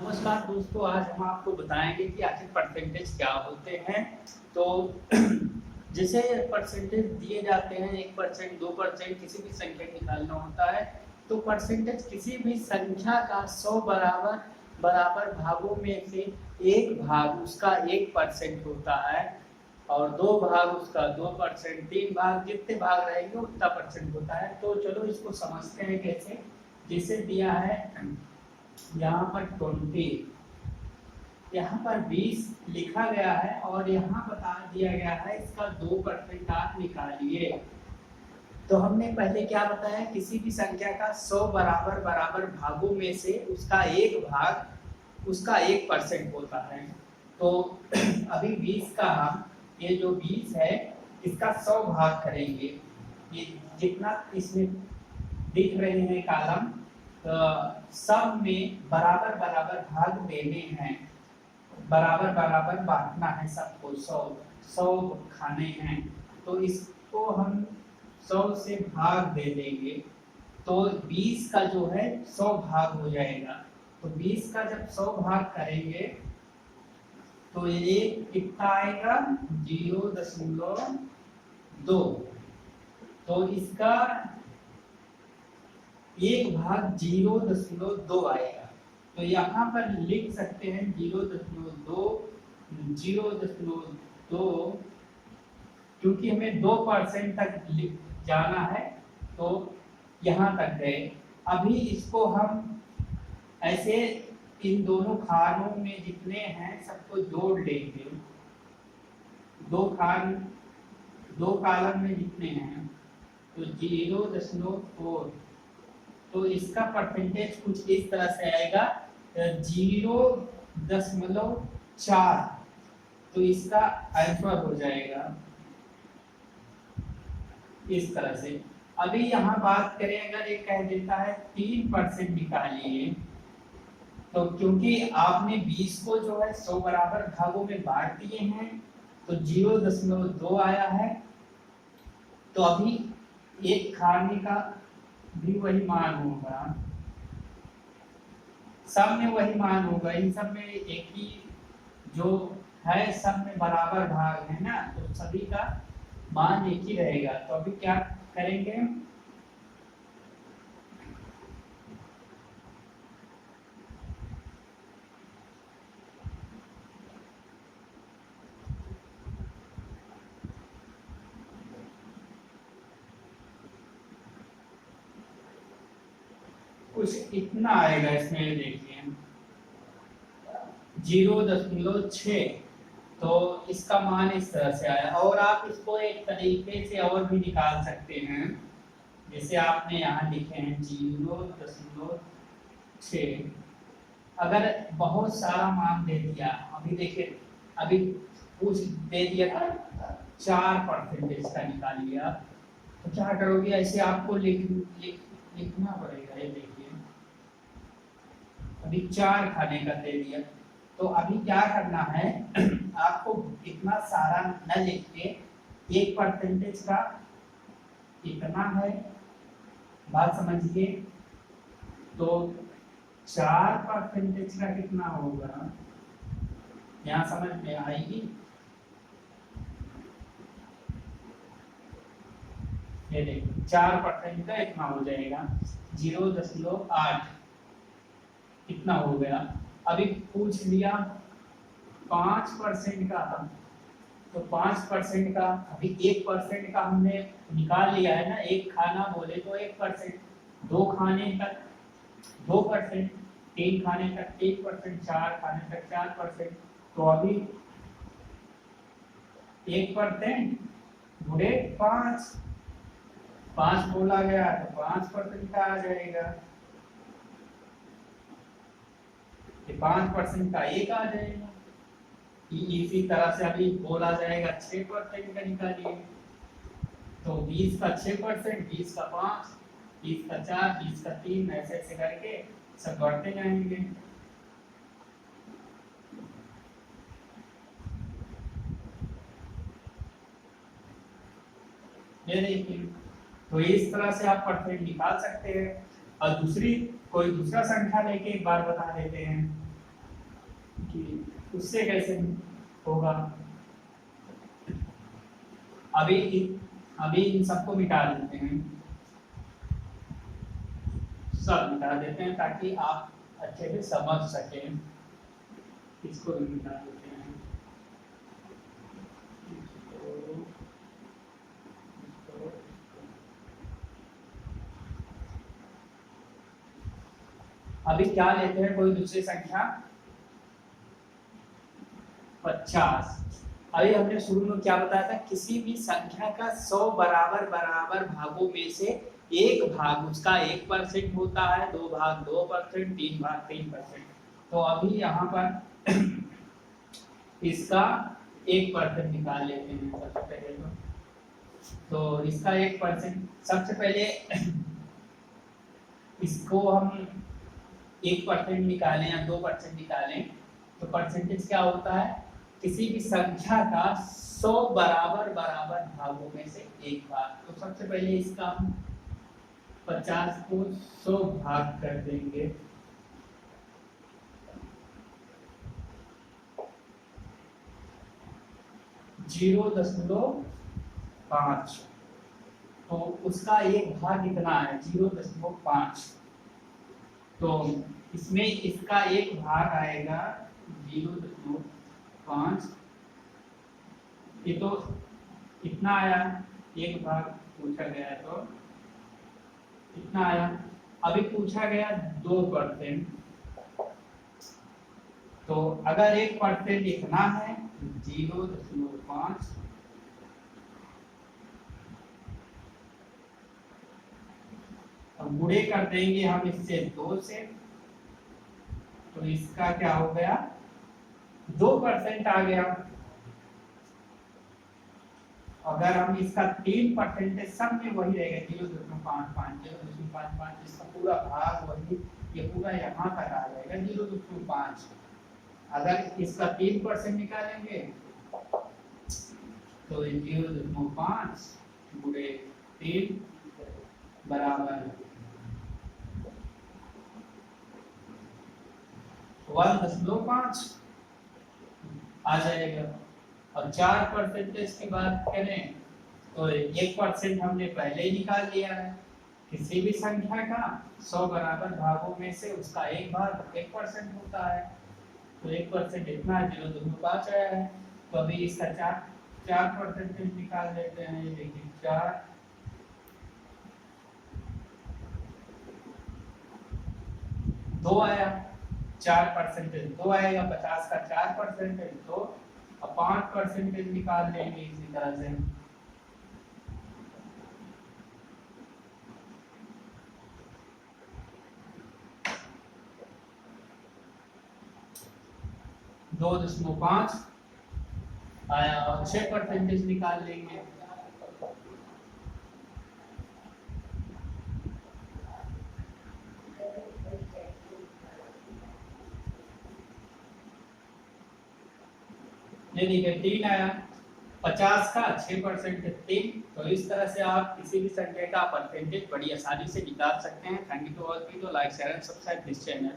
नमस्कार दोस्तों, आज हम आपको बताएंगे कि आखिर परसेंटेज क्या होते हैं। तो जैसे परसेंटेज दिए जाते हैं 1%, 2%, किसी भी संख्या निकालना होता है तो परसेंटेज किसी भी संख्या का 100 बराबर बराबर भागों में से एक भाग उसका 1% होता है और दो भाग उसका 2%, तीन भाग जितने भाग रहेंगे उतना परसेंट होता है। तो चलो इसको समझते हैं कैसे। जैसे दिया है यहाँ पर 20, यहाँ पर 20 लिखा गया है और यहाँ बता दिया गया है इसका 2% आप निकालिए। तो हमने पहले क्या बताया, किसी भी संख्या का 100 बराबर बराबर भागों में से उसका एक भाग उसका 1% होता है। तो अभी 20 का हम ये जो 20 है इसका 100 भाग करेंगे। ये जितना इसमें दिख रहे हैं कॉलम, सब में बराबर बराबर भाग देने हैं, बराबर बराबर बांटना है सबको, 100 खाने हैं। तो इसको हम 100 से भाग दे देंगे तो 20 का जो है 100 भाग हो जाएगा। तो 20 का जब 100 भाग करेंगे तो ये कितना आएगा, 0.2। तो इसका एक भाग 0.2 आएगा। तो यहाँ पर लिख सकते हैं 0.2 क्योंकि हमें 2% तक जाना है तो यहाँ तक गए। अभी इसको हम ऐसे इन दोनों खानों में जितने हैं सबको जोड़ लेंगे। दो कॉलम में जितने हैं तो 0.4, तो इसका परसेंटेज कुछ इस तरह से आएगा 0.4। तो इसका आंसर हो जाएगा इस तरह से। अभी यहाँ बात करें, अगर ये कह देता है 3% निकालिए, तो क्योंकि आपने 20 को जो है 100 बराबर भागों में बांट दिए हैं तो 0.2 आया है। तो अभी एक खाने का भी वही मान होगा, सब में वही मान होगा, इन सब में एक ही जो है, सब में बराबर भाग है ना, तो सभी का मान एक ही रहेगा। तो अभी क्या करेंगे, कुछ इतना आएगा इसमें, देखिए 0.6। तो इसका मान इस तरह से आया। और आप इसको एक तरीके से और भी निकाल सकते हैं, जैसे आपने यहाँ लिखे हैं 0.6। अगर बहुत सारा मान दे दिया, अभी देखिए अभी कुछ दे दिया था 4% का निकालिए आप, तो क्या करोगे, ऐसे आपको लिखना पड़ेगा। ये देखिए अभी 4 खाने का दे दिया, तो अभी क्या करना है आपको इतना सारा न लिख के 1% का इतना है, बात समझिए। तो 4% का कितना होगा, यहाँ समझ में आएगी। ये देखिए 4% का इतना हो जाएगा 0.8, कितना हो गया। अभी पूछ लिया 5% का, तो 5% का अभी 1% का हमने निकाल लिया है ना, एक खाना बोले तो 1%, 2 खाने तक 2%, 3 खाने तक 1%, 4 खाने तक 4%। तो अभी 1% गुणे 5 बोला गया तो 5% का आ जाएगा, 5% का एक आ जाएगा। इसी तरह से अभी बोला जाएगा 6% का निकालिए, तो 20 का 6%, 20 का 5, 20 का 4, 20 का 3, ऐसे ऐसे करके सब बढ़ते जाएंगे। ये देखिए, तो इस तरह से आप परसेंट निकाल सकते हैं। और कोई दूसरा संख्या लेके एक बार बता देते हैं। कि उससे कैसे होगा। अभी इन सबको मिटा देते हैं, सब मिटा देते हैं ताकि आप अच्छे से समझ सकें। इसको भी मिटा देते हैं, अभी क्या लेते हैं, कोई दूसरी संख्या 50। अभी हमने शुरू में क्या बताया था, किसी भी संख्या का 100 बराबर बराबर भागों में से एक भाग उसका 1% होता है, 2 भाग 2%, 3 भाग 3%। तो अभी यहाँ पर इसका 1% निकाल लेते हैं सबसे पहले। तो इसका 1% सबसे पहले इसको हम 1% निकालें या 2% निकालें तो परसेंटेज क्या होता है, किसी भी संख्या का 100 बराबर बराबर भागों में से एक भाग। तो सबसे पहले इसका हम 50 को 100 भाग कर देंगे, जीरो 0.5। तो उसका एक भाग इतना है 0.5। तो इसमें इसका एक भाग आएगा 0.5। ये तो इतना आया, एक भाग पूछा गया है तो इतना आया। अभी पूछा गया 2%। तो अगर 1% इतना है 0.5, अब गुणे कर देंगे हम इससे 2 से, तो इसका क्या हो गया 2% आ गया। अगर हम इसका 3% सब में वही रहेगा 0.55, 0.55, इसका पूरा भाग वही, ये पूरा यहाँ तक आ जाएगा 0.5। अगर इसका 3% निकालेंगे तो 0.5 गुणे 3 बराबर 1.5 आ जाएगा। और 4% की बात करें तो 1% हमने पहले ही निकाल लिया है। किसी भी संख्या का 100 बराबर भागों में से उसका एक भाग 1% होता है। तो 1% इतना 0.5 आया है। तो अभी इसका 4% निकाल लेते हैं। ये देखिए 4 2 आया, 4% 2 आएगा, 50 का 4% तो 5% निकाल लेंगे इसी तरह से। दो 2.5 आया और 6% निकाल लेंगे। ये देखिए 3 आया, 50 का 6% 3। तो इस तरह से आप किसी भी संख्या का परसेंटेज बड़ी आसानी से निकाल सकते हैं। Thank you to all, like share and subscribe this channel.